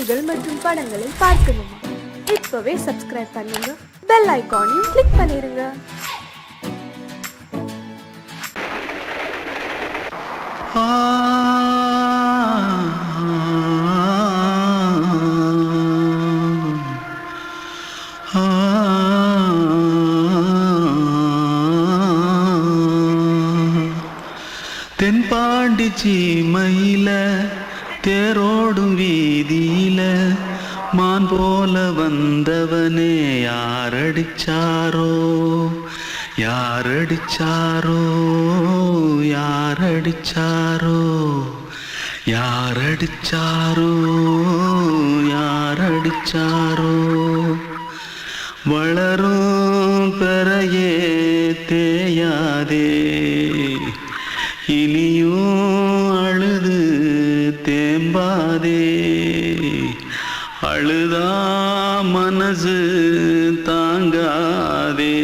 செய்திகள் மற்றும் படங்களை பார்க்கணுமா? இப்பவே சப்ஸ்கிரைப் பண்ணுங்க, பெல் ஐகானையும் கிளிக் பண்ணிருங்க. தென்பாண்டி சீமையில தேரோடும் வீதியில மான் போல வந்தவனே யாரடிச்சாரோ யாரடிச்சாரோ யாரடிச்சாரோ யாரடிச்சாரோ யாரடிச்சாரோ வளரும் பெறையே தேயாதே இனியும் அழுது தேம்பாதே அழுதா மனசு தாங்காதே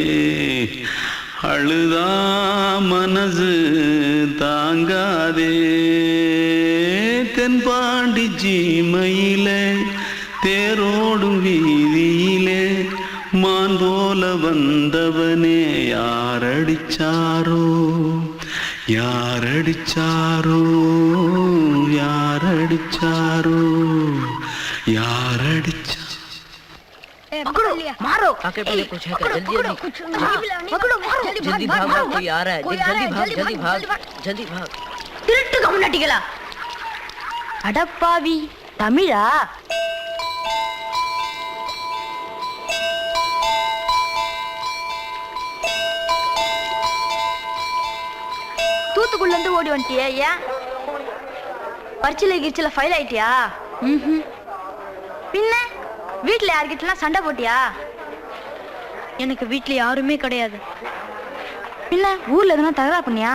அழுதா மனசு தாங்காதே தென்பாண்டி சீமையிலே தேரோடும் வீதியிலே மான் போல வந்தவனே யாரடிச்சாரோ யாரடிச்சாரோ யாரடிச்சாரோ यारडिचा पकड़ो मारो आके पहले कुछ है क्या जल्दी पकड़ो मारो जल्दी भाग कोई आ रहा है जल्दी भाग திருட்டு கம்முனட்டிகளா அடப்பாவி தமிழா தூத்துக்குள்ள இருந்து ஓடி வந்துட்டியா? ஏன் பரிச்சையில கிரிச்சில ஃபைல் ஆயிட்டியா? பின்ன வீட்டுல யார்கிட்டலாம் சண்டை போட்டியா? எனக்கு வீட்டுல யாருமே கிடையாது. பின்ன ஊர்ல எதுனா தகராறு பண்ணியா?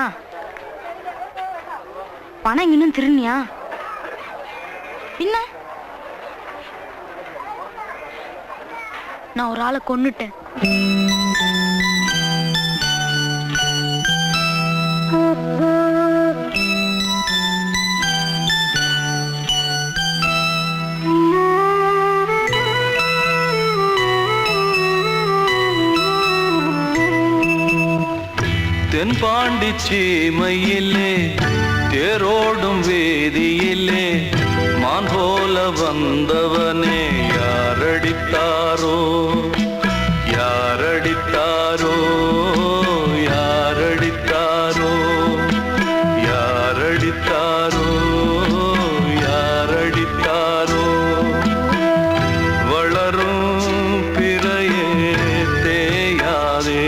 பணம் இன்னும் திருநியா? பின்ன நான் ஒரு ஆளை கொன்னுட்டேன். தென்பாண்டி சீமையிலே தேரோடும் வேதியிலே மான் போல வந்தவனே யாரடித்தாரோ யாரடித்தாரோ யாரடித்தாரோ யாரடித்தாரோ யாரடித்தாரோ வளரும் பிறையே தேயாதே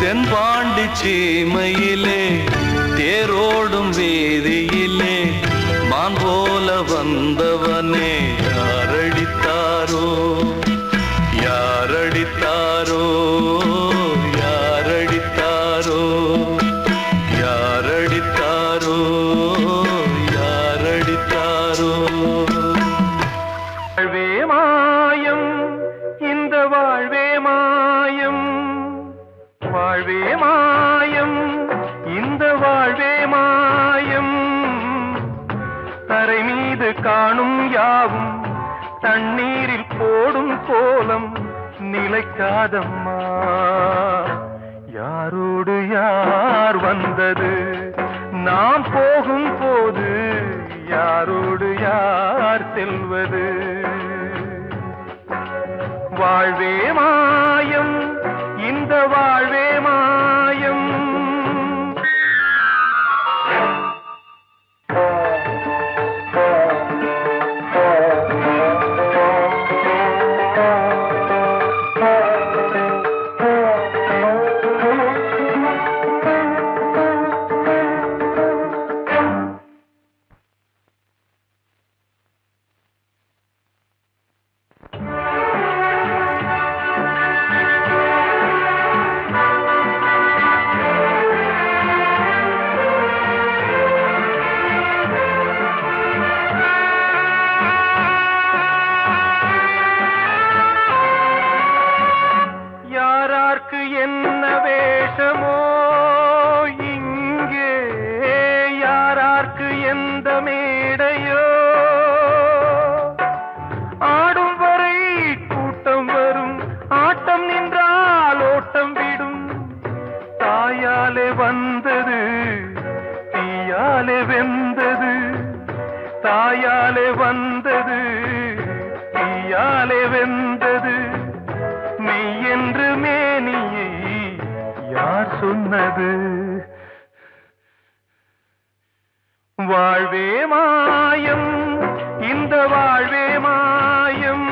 தென்பாண்டி சீமையிலே தேரோடும் வேதியிலே மான் போல வந்தவனே யாரடித்தாரோ யாரடித்தாரோ யாரடித்தாரோ யாரடித்தாரோ யாரடித்தாரோ வாழ்வே மாயம் இந்த வாழ்வே மாயம் வாழ்வே மாயம் இந்த வாழ்வே மாயம் தரை மீது காணும் யாவும் தண்ணீரில் போடும் கோலம் நிலைக்காதம்மா யாரோடு யார் வந்தது நாம் போகும் போது யாரோடு யார் செல்வது வாழ்வே மாயம் இந்த வாழ்வே மாயம் யார்க்கு எந்த மேடையோ ஆடும் வரை கூட்டம் வரும் ஆட்டம் நின்றால் ஓட்டம் விடும் தாயாலே வந்தது தீயாலே வெந்தது தாயாலே வந்தது தீயாலே வெந்தது மெய் என்று மேனியை யார் சொன்னது வாழ்வே மாயம் இந்த வாழ்வே மாயம்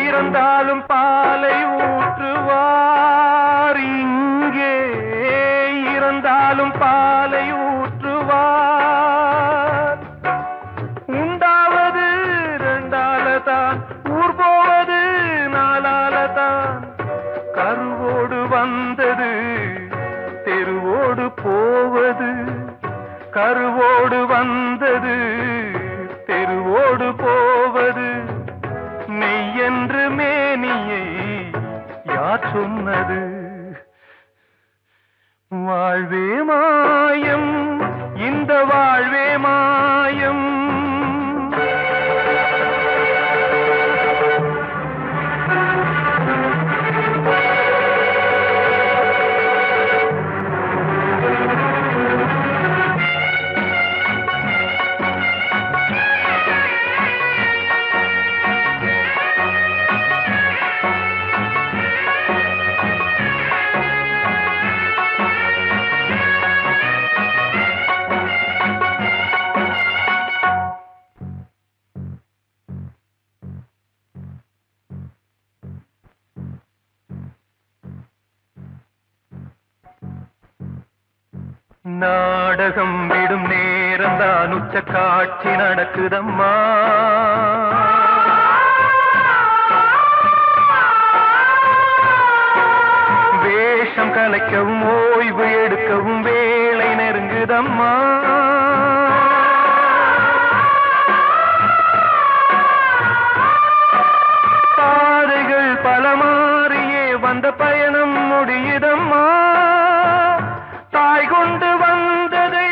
இறந்தாலும் பாலை ஊற்றுவார் இங்கே இறந்தாலும் பாலை ஊற்றுவார் உண்டாவது ரெண்டாலதான் ஊர் போவது நாளாலதான் கருவோடு வந்தது தெருவோடு போவது கருவோடு வந்தது தெருவோடு போவது மெய் என்று மேனியை யார் சொன்னது வாழ்வே மாயம் இந்த வாழ்வே மாயம் நாடகம் விடும் நேரம் தான் உச்ச காட்சி நடக்குதம்மா வேஷம் கலைக்கவும் ஓய்வு எடுக்கவும் வேலை நெருங்குதம்மா பாதைகள் பல மாறியே வந்த பயணம் முடியுதம்மா தாய் கொண்டு வந்ததை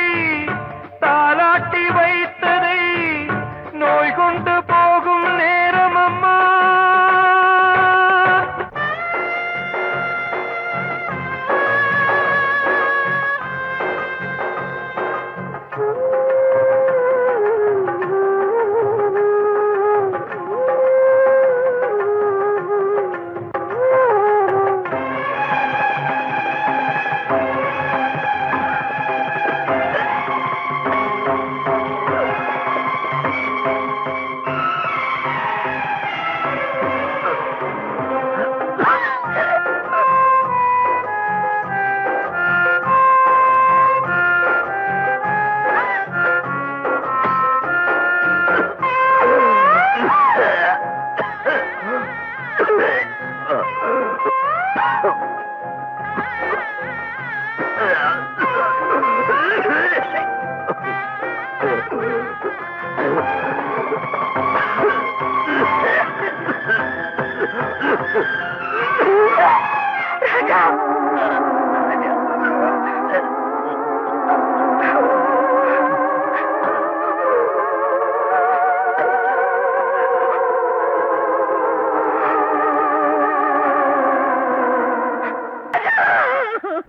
தாலாட்டி வைத்ததை நோய் கொண்டு போகும் நேரம் அம்மா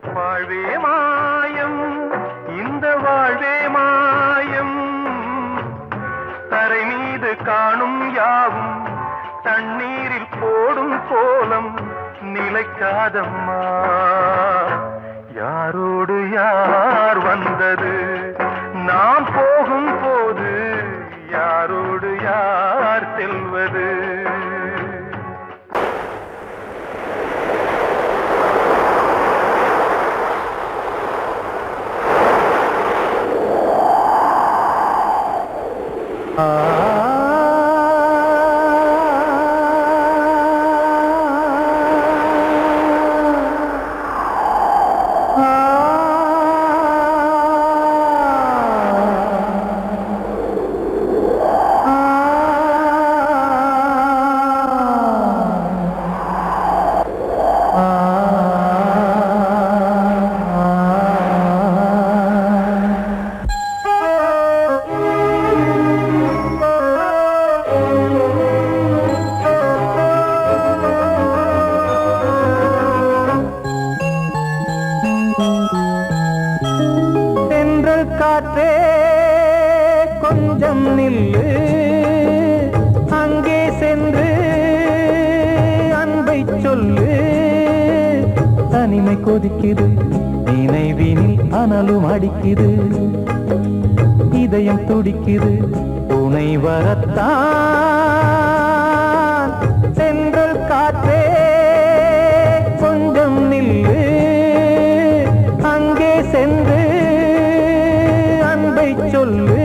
வாழ்வே மாயம் இந்த வாழ்வே மாயம் தரை மீது காணும் யாவும் தண்ணீரில் போடும் கோலம் நிலைக்காதம்மா யாரோடு யார் வந்தது நாம் போகும் போது யாரோடு யார் செல்வது சென்றல் காற்றே கொஞ்சம் நில்லு அங்கே சென்று அன்பை சொல்லு தனிமை கொதிக்குது நினைவினில் அனலும் அடிக்குது இதயம் துடிக்குது துணை வரத்தான் சென்றல் காற்றே கொஞ்சம் நில்லு அங்கே சென்று அன்பை சொல்லு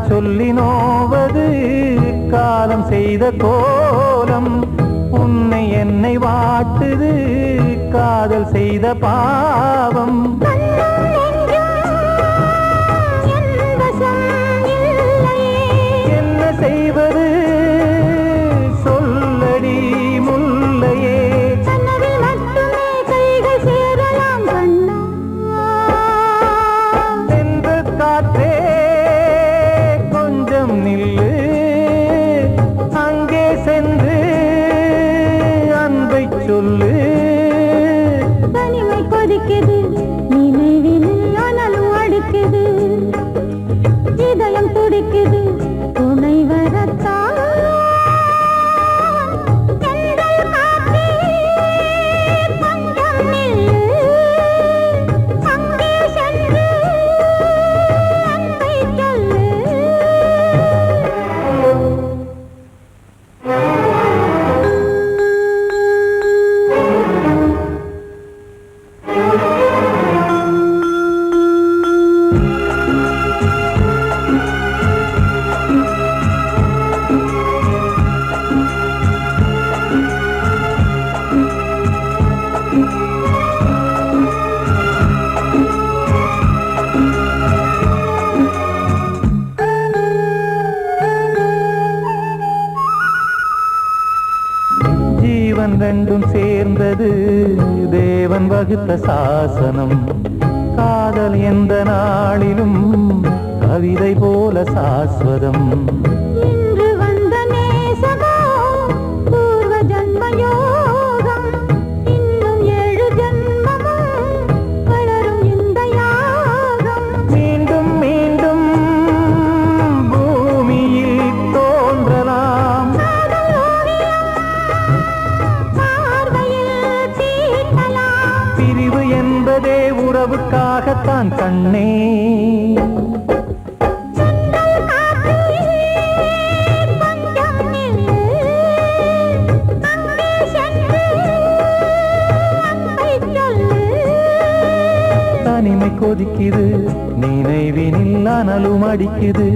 சொல்லி நோவது காலம் செய்த கோலம் உன்னை என்னை வாட்டுது காதல் செய்த பாவம் என்ன செய்வது சொல்லடி முல்லையே சென்று காற்றே நில்லு அங்கே சென்று அன்பை சொல்லு தனிமை கொதிக்குது நினைவில் அனலும் அடிக்குது இதயம் துடிக்குது துணை வரத்தான் ரெண்டும் சேர்ந்தது தேவன் வகுத்த சாசனம் காதல் எந்த நாளிலும் கவிதை போல சாஸ்வதம் இன்று வந்த நேசமோ பூர்வ ஜன்ம யோகம் இன்னும் 7 ஜன்மமும் வளரும் இந்த யாகம் மீண்டும் மீண்டும் பூமியில் தோன்றலாம் பிரிவு என்பதே உறவுக்காகத்தான் கண்ணே தனிமை கொதிக்குது நினைவினில் அனலும் அடிக்குது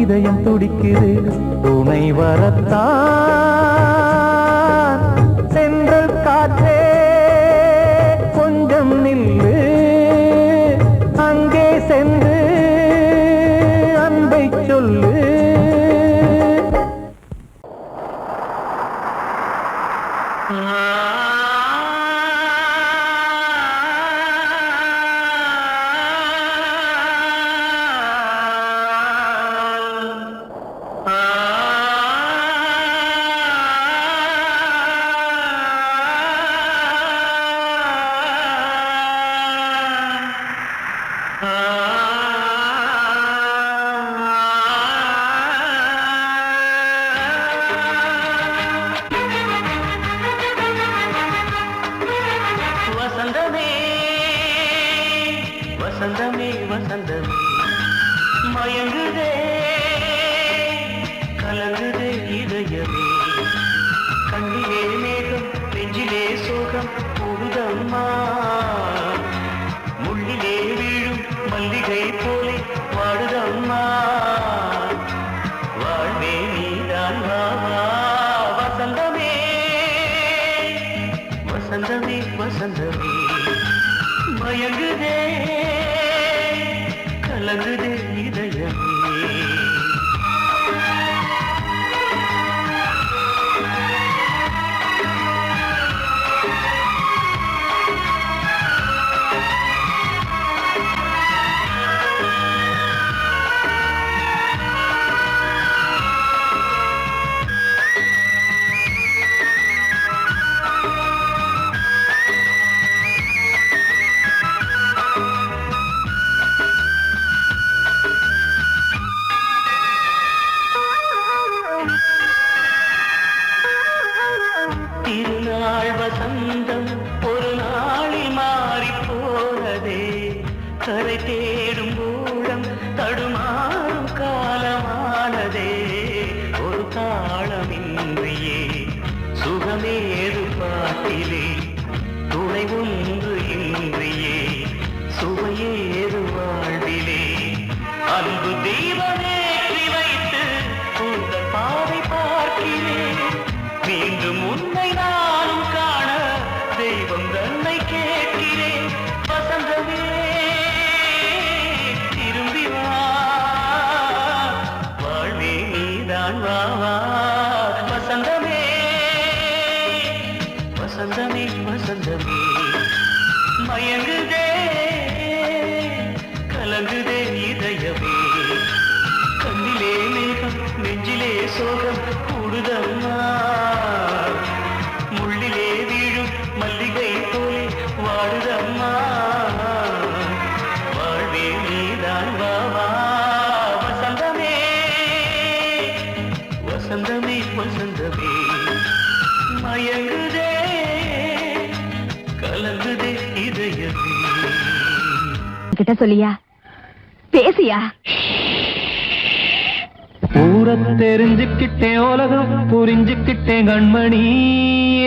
இதயம் துடிக்குது துணை வரத்தான் சென்றல் காற்றே கொஞ்சம் நில்லு அங்கே சென்று அன்பை சொல்லு வசந்தமே வசந்தமே மயங்குதே கலங்குதே இதயமே கண்ணிலே மேகம் நெஞ்சிலே சோகம் புகுதம்மா முள்ளிலே வீழும் மல்லிகை போலே வாடுதம்மா வாழ்வே நீதான் வா வசந்தமே வசந்தமே மயங்குதே கலங்குதே இதயமே திருநாள் வசந்தம் ஒரு நாளில் மாறி போனதே கரை தேடும் ஊழம் தடுமாறும் காலமானதே ஒரு தாளமின்றியே சுகமேது பாட்டிலே துணை ஒன்று இன்றியே சுவையேது வாழ்விலே அன்பு தீபமேற்றி வைத்து உங்கள் பாதை பார்க்கிறேன் மீண்டும் உன்னை நானும் காண தெய்வம் தன்னை கேட்கிறேன் வசந்தமே திரும்பி வா வாழ்வே நீதான் வா வா வசந்தமே வசந்தமே வசந்தமே மயங்குதே கலங்குதே இதயமே கண்ணிலே மேகம் நெஞ்சிலே சோகம் கூடுதம்மா முள்ளிலே வீழும் மல்லிகை போலே வாடுதம்மா வாழ்வே நீதான் வா வா வசந்தமே வசந்தமே வசந்தமே மயங்குதே கலங்குதே இதயமே கிட்ட சொல்லியா பேசியா ஊரை தெரிஞ்சுக்கிட்டேன் உலகம் புரிஞ்சுக்கிட்டேன் கண்மணி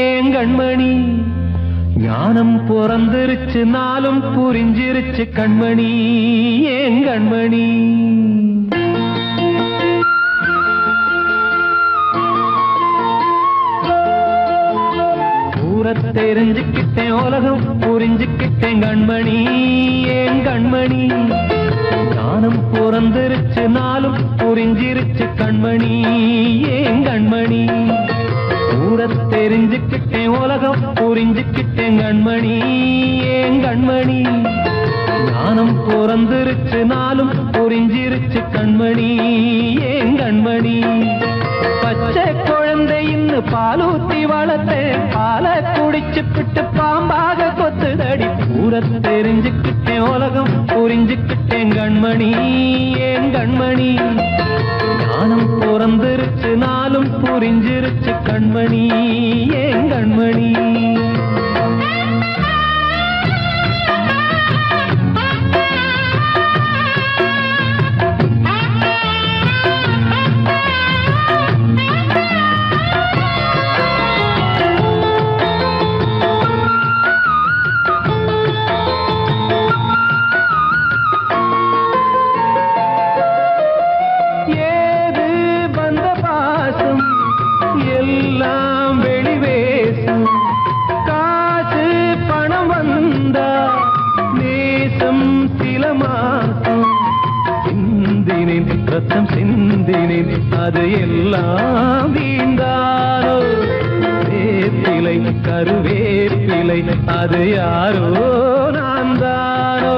ஏன் கண்மணி ஞானம் பிறந்திருச்சு நாளும் புரிஞ்சிருச்சு கண்மணி ஏன் கண்மணி ஊரை தெரிஞ்சுக்கிட்டேன் உலகம் புரிஞ்சுக்கிட்டேன் கண்மணி ஏன் கண்மணி ஞானம் பிறந்திருச்சு நாளும் புரிஞ்சிருச்சு கண்மணி ஏன் கண்மணி ஊரை தெரிஞ்சுக்கிட்டேன் உலகம் புரிஞ்சுக்கிட்டேன் கண்மணி ஏன் கண்மணி ஞானம் பிறந்திருச்சு நாளும் புரிஞ்சிருச்சு கண்மணி ஏன் கண்மணி பச்சை குழந்தை இன்னும் பாலூத்தி வளர்த்தேன் பாலை குடிச்சு பிட்டு பாம்பாக கொத்துதடி ஊரை தெரிஞ்சுக்கிட்டேன் உலகம் புரிஞ்சுக்கிட்டேன் கண்மணி ஏன் கண்மணி ஞானம் பிறந்திருச்சு நாளும் புரிஞ்சிருச்சு கண்மணி ஏன் கண்மணி ரத்தம் சிந்தினேன் அது எல்லாம் வீண்டானோ வேப்பிலை கருவேப்பிலை அது யாரோ நான் தானோ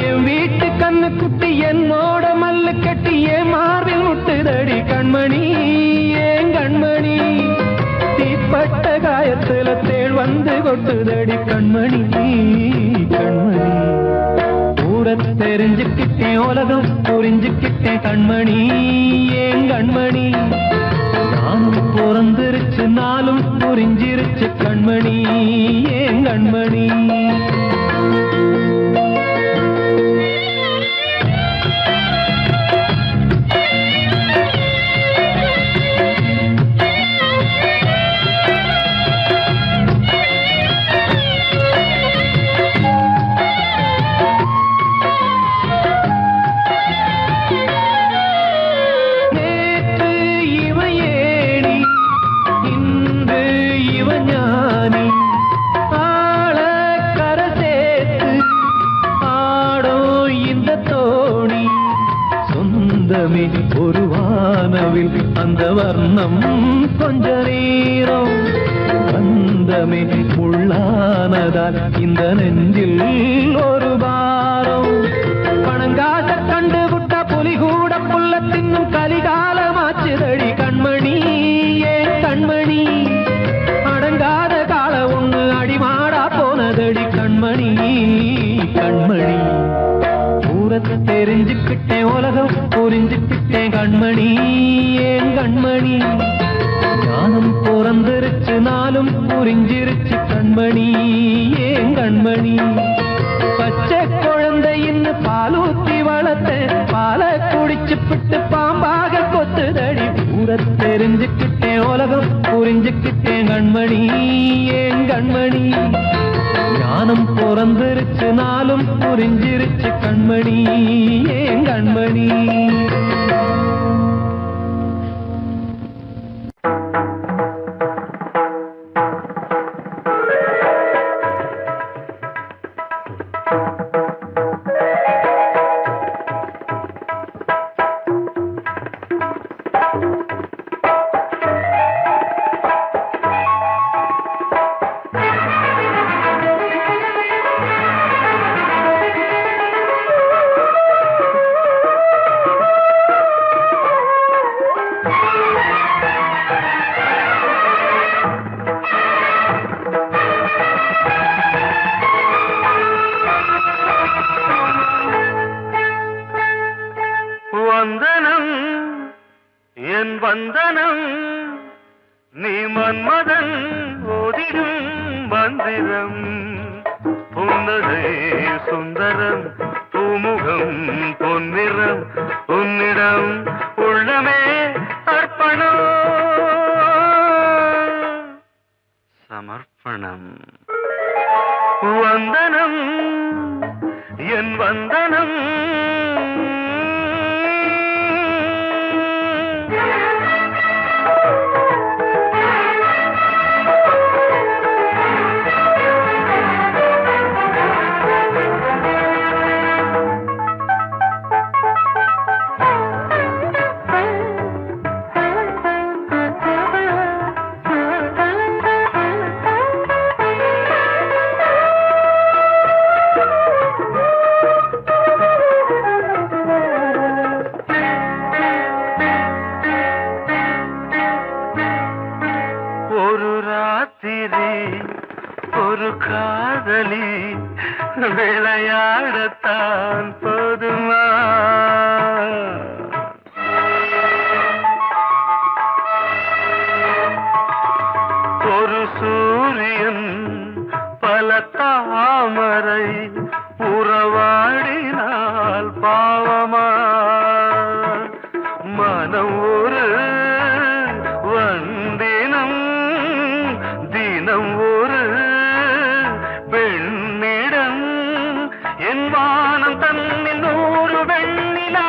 என் வீட்டு கண்ணு குட்டி என்னோட மல்லு கட்டி என் மார்பில் முட்டுதடி கண்மணி ஏன் கண்மணி தீப்பட்ட காயத்துல தேள் வந்து கொட்டுதடி கண்மணி கண்மணி ஊரை தெரிஞ்சுக்கிட்டேன் உலகம் புரிஞ்சுக்கிட்டேன் கண்மணி ஏன் கண்மணி நானும் பிறந்திருச்சு நாளும் புரிஞ்சிருச்சு கண்மணி ஏன் கண்மணி வர்ணம் கொஞ்ச நேரம் பந்தமே உள்ளானதால் இந்த நெஞ்சில் ஒரு பாரம் பணங்காச கண்டு விட்ட புலி கூட புல்ல தின்னும் கலிகாலமாச்சுதடி கண்மணி ஏன் கண்மணி அடங்காத கால ஒண்ணு அடிமாடா போனதடி கண்மணி கண்மணி ஊரத்தை தெரிஞ்சுக்கிட்டேன் உலகம் புரிஞ்சுக்கிட்டேன் கண்மணி ஏன் கண்மணி ஞானம் பிறந்திருச்சு நாளும் புரிஞ்சிருச்சு கண்மணி ஏன் கண்மணி பச்சை குழந்தையின்னு பாலூத்தி வளர்த்த பாலை குடிச்சு பிட்டு பாம்பாக கொத்துதடி ஊரை தெரிஞ்சுக்கிட்டேன் உலகம் புரிஞ்சுக்கிட்டேன் கண்மணி ஏன் கண்மணி ஞானம் பிறந்திருச்சு நாளும் புரிஞ்சிருச்சு கண்மணி ஏன் கண்மணி வந்தனம் என் வந்தனம் நீ மன்மதன் ஓதிடும் மந்திரம் புன்னகை சுந்தரம் பூமுகம் பொன்னிறம் உன்னிடம் உள்ளமே அர்ப்பணம் சமர்ப்பணம் வந்தனம் என் வந்தனம் ஒரு காதலி விளையாடத்தான் போதுமா ஒரு சூரியன் பல தாமரை உறவாடினால் பாவமா மனம் ஒரு வந்தினம் தினம் ஒரு பெண்ணிடம் என் வானம் தன்னில் 100 வெண்ணிலா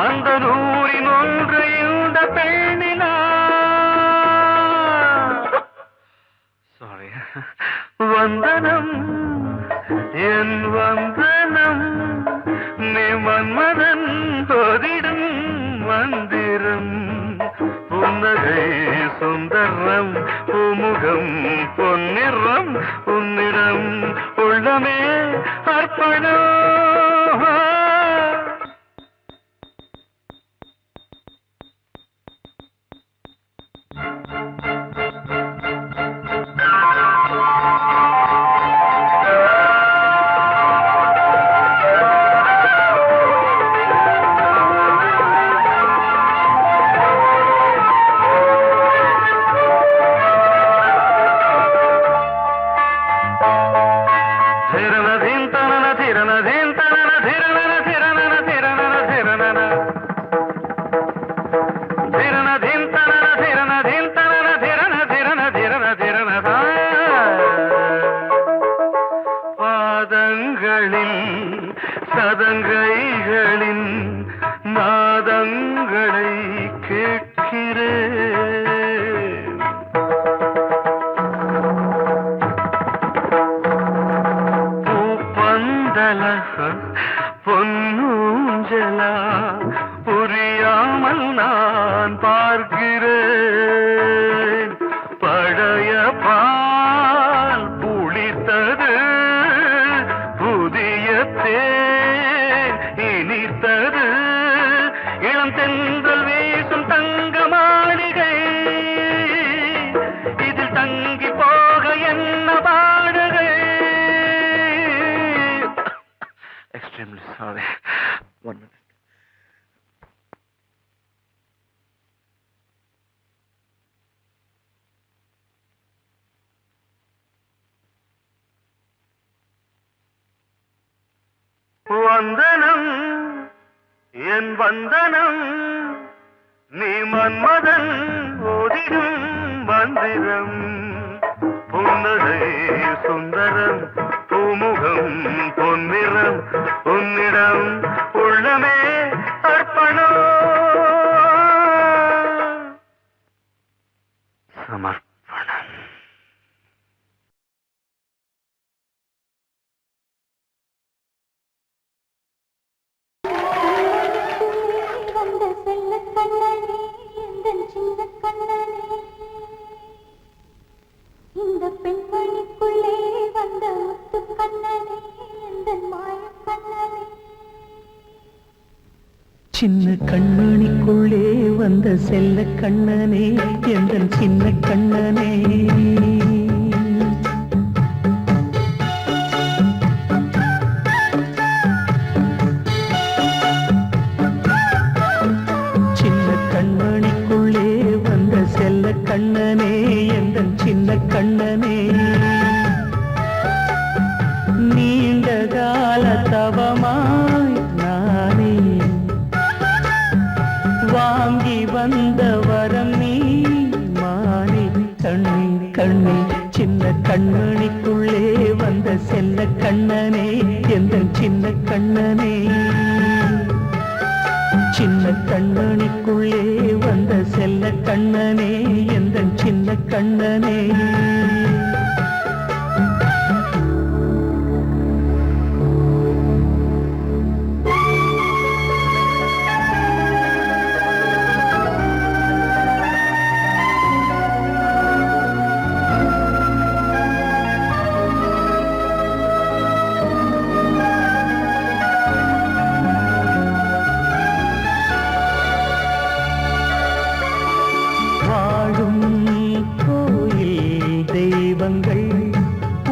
அந்த 100இன் ஒன்று இந்த பெண்ணிலா சாரி வந்தனம் என் வந்தனம் நீ மன்மதன் ஓதிடும் மந்திரம் புன்னகை சுந்தரம் பூமுகம் பொன்னிறம் உன்னிடம் உள்ளமே அர்ப்பணம் சதங்கைகளின் நாதங்களை கேட்கிறேன் பூப்பந்தல பொன்னூஞ்சலா புரியாமல் நான் நான் பார்க்கிறேன். பழைய பால் புளித்தது, புதிய தேன் இனித்தது, இளம் தென்றல் வீசும் தங்க மாளிகை, இதில் தங்கி போக என்ன பாடுகை. Extremely sorry. 1 minute. வந்தனம் என் வந்தனம், நீ மன்மதன் ஓதிடும் மந்திரம். புன்னகை சுந்தரம், பூமுகம் பொன்னிறம், உன்னிடம் உள்ளமே அர்ப்பணம். சமர்ப்பணம். இந்த பெண்மணிக்குள்ளே வந்த முத்து கண்ணனே, இந்த மாய கண்ணனே. சின்ன கண்மணிக்குள்ளே வந்த செல்ல கண்ணனே, எந்தன் சின்ன கண்ணனே. சின்ன கண்மணிக்குள்ளே வந்த செல்ல கண்ணனே, எந்தன் சின்ன கண்ணனே. நீண்ட கால தவமாய் நானே வாங்கி வந்த வரம் நீ மானே. கண்ணே கண்ணே, சின்ன கண்மணிக்குள்ளே வந்த செல்ல கண்ணனே, எந்தன் சின்ன கண்ணனே. சின்ன கண்மணிக்குள்ளே வந்த செல்ல கண்ணனே, எந்தன் சின்ன கண்ணனே.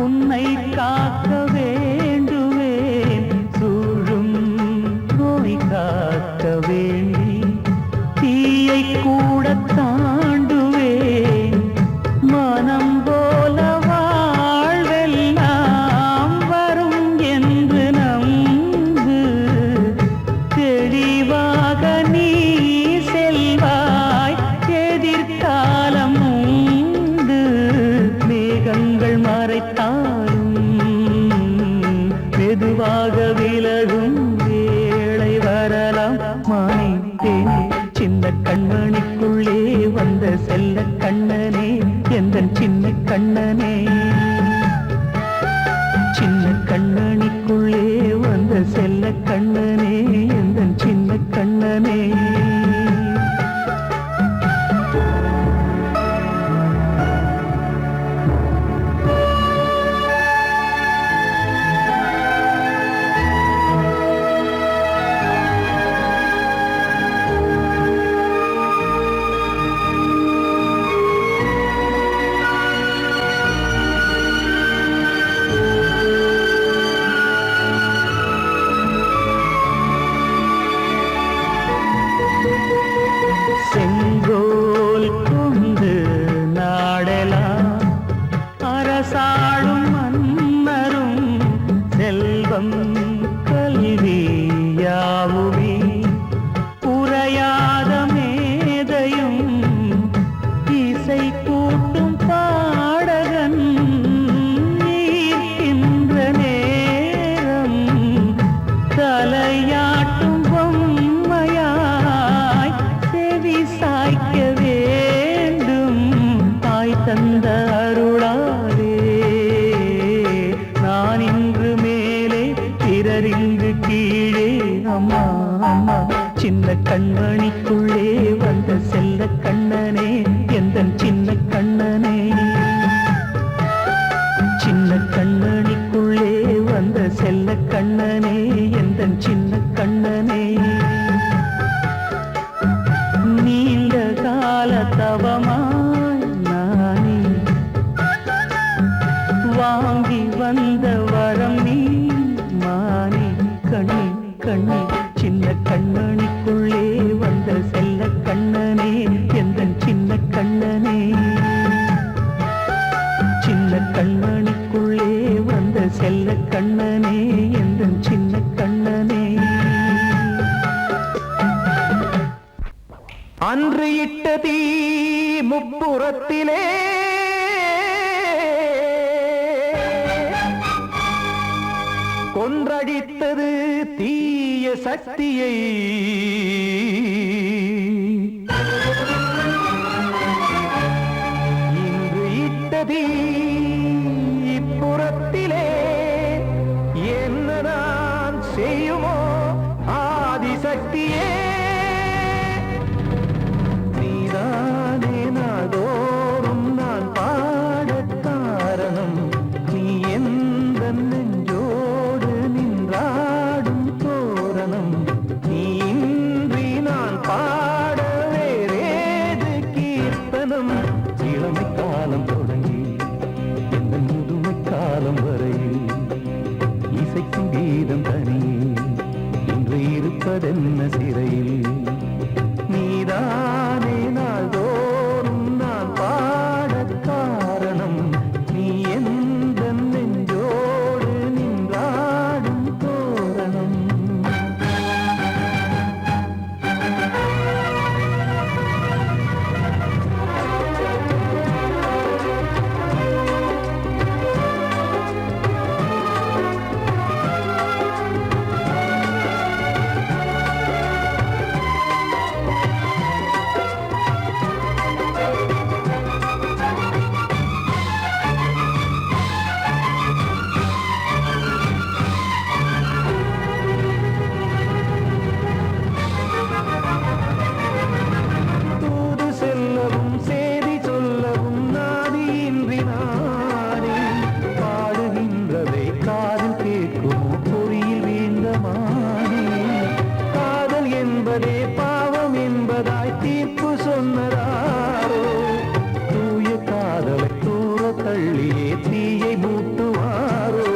உன்னை காக்க வேண்டுவேன், சூழும் நோய் காக்க வேண்டி தீயை கூட தாண்டுவேன். மனம் போல வாழ்வெல்லாம் வரும் என்று நம்பு, தெளிவாக நீ செல்வாய், எதிர்காலம் உண்டு. மேகங்கள் மறைத்தாலும் மெதுவாக விலகும் வேளை வரலாம். மானே சின்ன கண்மணிக்குள்ளே வந்த செல்ல கண்ணனே, எந்தன் சின்ன கண்ணனே. சின்ன கண்ணனிக்குள்ளே வந்த செல்ல கண்ணனே, எந்தன் சின்ன கண்ணனே. செங்கோல் கொண்டு நாடெல்லாம் அரசாளும் மன்னரும், செல்வம் கல்வி யாவுமே உரையாத மேதையும், இசை கூட்டும் பாடகன் ஈர்க்கின்ற நேரம், தலையாட்டும் பொம்மையாய் செவி சாய்க்க வேண்டும். தாய் தந்த அருளாலே நான் இன்று மேலே, பிறரிங்கு கீழே. அம்மா அம்மா, சின்ன கண்மணிக்குள்ளே வந்த செல்ல முப்புறத்திலே கொன்றடித்தது தீய சக்தியை இன்று இட்டதீ இப்புறத்திலே என்னதான் செய்யுமோ ஆதிசக்தியே நீதானே நாள்தோறும் நான் பாடக் காரணம் நீ எந்த நெஞ்சோடு நின்றாடும் தோரணம் நீ இன்றி நான் பாட வேறேது கீர்த்தனம் இளமை காலம் தொடங்கி எந்த முதுமை காலம் வரையில் இசைக்கும் கீதம் தனியே இன்று இருப்பதென்ன சிறையில் நீதானே நாள்தோறும் நான் பாடக் காரணம் நீ எந்த நெஞ்சோடு நின்றாடும் தோரணம் தூது செல்லவும் சேதி சொல்லவும் நாதியின்றி நானே பாடுகின்றதை காதில் கேட்குமோ பொறியில் வீழ்ந்த மானே காதல் என்பதே பாவம் என்பதாய் தீர்ப்பு சொன்னதாரோ தூய காதலை தூர தள்ளியே தீயை மூட்டுவாரோ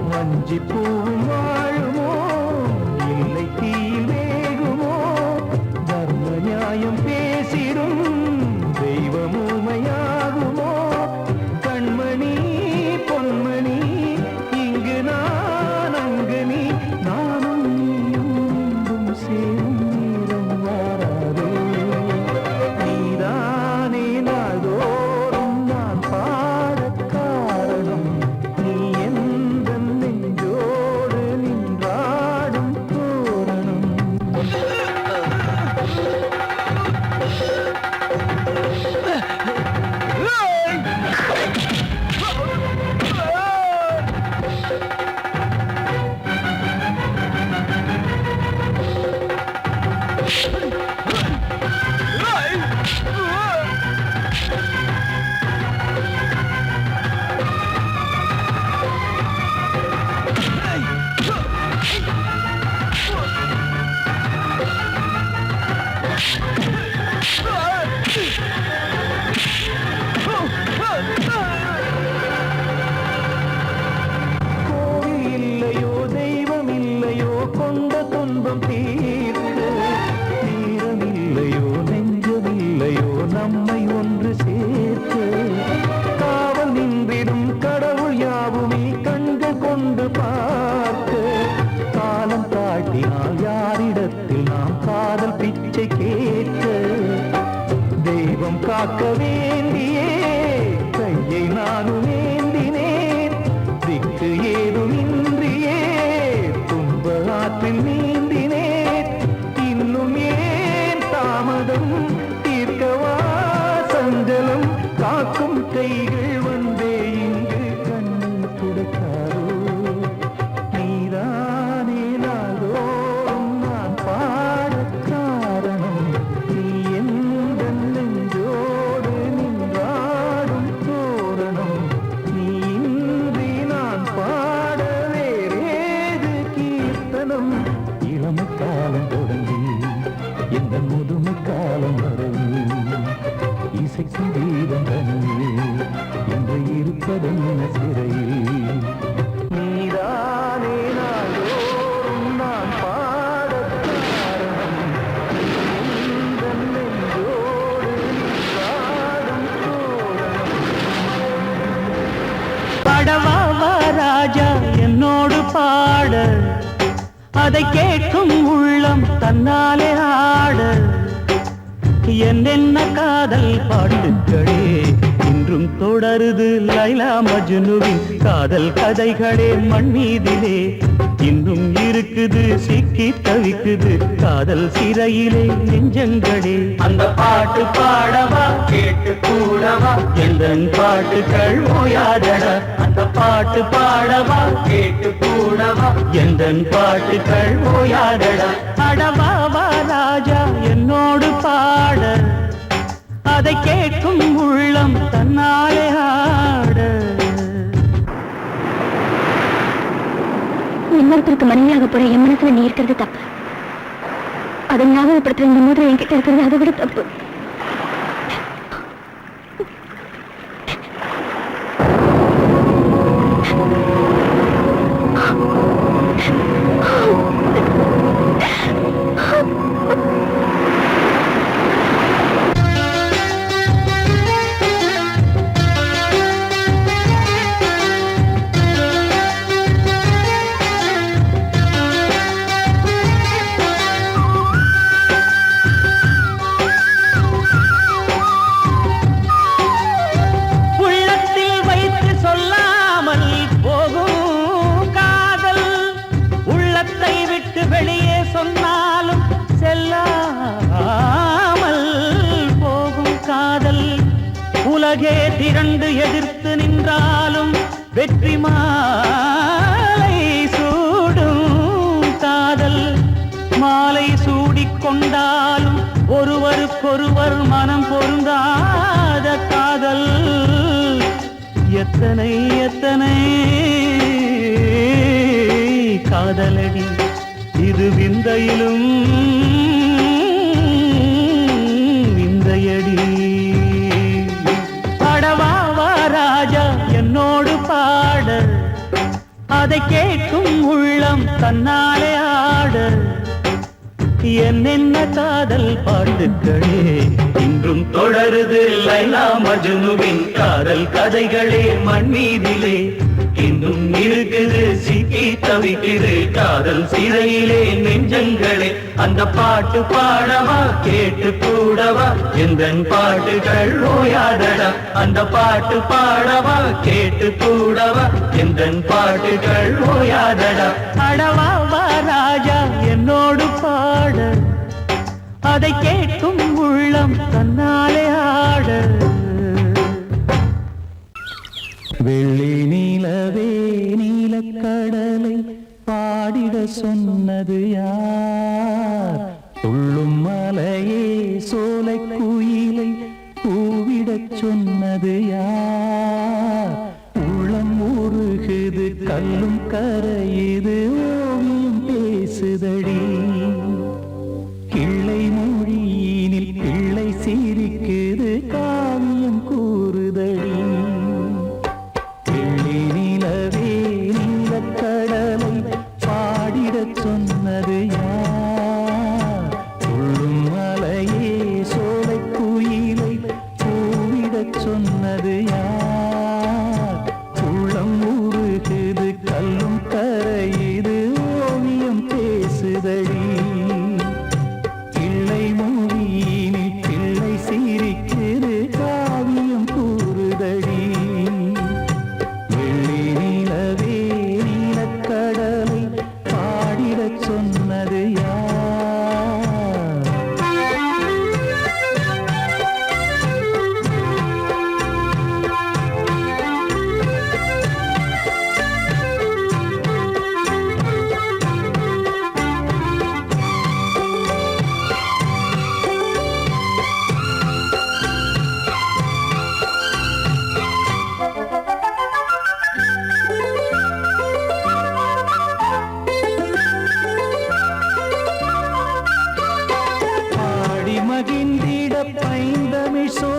வஞ்சி பூவும் வாழுமோ இல்லை தீயில் வேகுமோ தர்ம நியாயம் பேசிடும் தெய்வம் ஊமையாகுமோ கண்மணி பொன்மணி இங்கு நான் அங்கு நீ நானும் நீயும் மீண்டும் சேரும் நேரம் வாராதே நீதானே நாள்தோறும் நான் பாடக் காரணம் நீ எந்த நெஞ்சோடு நின்றாடும் தோரணம் கோவில் இல்லையோ தெய்வம் இல்லையோ கொண்ட துன்பம் தீர்க்க தீரம் இல்லையோ நெஞ்சமில்லையோ நம்மை ஒன்று சேர்க்க காவல் நின்றிடும் கடவுள் யாவுமே கண்கள் கொண்டு பார்க்க காலம் காட்டினால் யாரிடத்தில் நாம் காதல் பிச்சை கேட்க தெய்வம் காக்க வேண்டியே கையை நானும் ஏந்தினேன் திக்கு ஏதுமின்றியே துன்ப ஆற்றில் நீந்தினேன் இன்னும் ஏன் தாமதம் தீர்க்கவா சஞ்சலம் காக்கும் கைகள் வந்தே இங்கு கண்ணீர் துடைக்காரோ நீதானே நாள்தோறும் நான் பாடக் காரணம் நீ எந்த நெஞ்சோடு நின்றாடும் தோரணம் நீ இன்றி நான் பாட வேறேது கீர்த்தனம் இளமை காலம் தொடங்கி எந்த முதுமை காலம் வரையில் இசைக்கும் கீதம் தனியே என்று இருப்பதென்ன சிறையில் நீதானே நாள்தோறும் நான் பாடக் காரணம் எந்த நெஞ்சோடு நின்றாடும் தோரணம் படவா ராஜா என்னோடு பாட அதை கேட்கும் உள்ளம் தன்னாலே ஆட என்னென்ன காதல் பாட்டுக்களே இன்றும் தொடருது லைலா மஜ்னுவின் காதல் கதைகளே மண் மீதிலே இன்னும் இருக்குது சிக்கி தவிக்குது காதல் சிறையிலே நெஞ்சங்களே அந்த பாட்டு பாடவா கேட்டு கூடவா எந்தன் பாட்டுகள் ஓயாதடா அந்த பாட்டு பாடவா கேட்டு கூடவா எந்தன் பாட்டுகள் ஓயாதடா அடவாவா ராஜா என்னோடு பாட அதை கேட்கும் உள்ளம் தன்னாலே ஆட இன்னொருத்தருக்கு மனைவியாக போற என் மனசுல நீ இருக்கிறது தப்பு அதை ஞாபகப்படுத்துற இந்த மோதிரம் என்கிட்ட இருக்கிறது அதை விட தப்பு உலகே திரண்டு எதிர்த்து நின்றாலும் வெற்றி மாலை சூடும் காதல் மாலை சூடிக்கொண்டாலும் ஒருவருக்கொருவர் மனம் பொருந்தாத காதல் எத்தனை எத்தனை காதலடி இது விந்தையிலும் விந்தையடி ராஜா என்னோடு பாட அதை கேட்கும் உள்ளம் தன்னாலே ஆட என்னென்ன காதல் பாட்டுக்களே இன்றும் தொடருது லைலா மஜ்னுவின் காதல் கதைகளே மண் மீதிலே இன்னும் இருக்குது சிக்கி தவிக்குது காதல் சிறையிலே நெஞ்சங்களே அந்த பாட்டு பாடவா கேட்டு கூடவா எந்தன் பாட்டுகள் ஓயாதடா அந்த பாட்டு பாடவா கேட்டு கூடவா எந்தன் பாட்டுகள் ஓயாதடா அடவாவா ராஜா என்னோடு பாட அதை கேட்கும் உள்ளம் தன்னாலே ஆட வெள்ளி நீலவே நீலக்கடலை பாடிட சொன்னது யார் துள்ளும் மலையே சோலை குயிலை கூவிடச் சொன்னது யார் உள்ளம் உருகுது கல்லும் கரையுது ஓவியம் பேசுதடி கிள்ளை மொழியினில் பிள்ளை சிரிக்குது காவியம் கூறுதடி கடலை பாடிடச் சொன்னது யார் துள்ளும் மலையே சோலை குயிலை கூவிடச் சொன்னது யார் உள்ளம் உருகுது கல்லும் கரையுது ஓவியம் பேசுதடி கிள்ளை மொழியினில் பிள்ளை சிரிக்குது காவியம் கூறுதடி கடலை பாடிடச் சொன்னது மகிழ்ந்திட பைந்தமிழ் சோ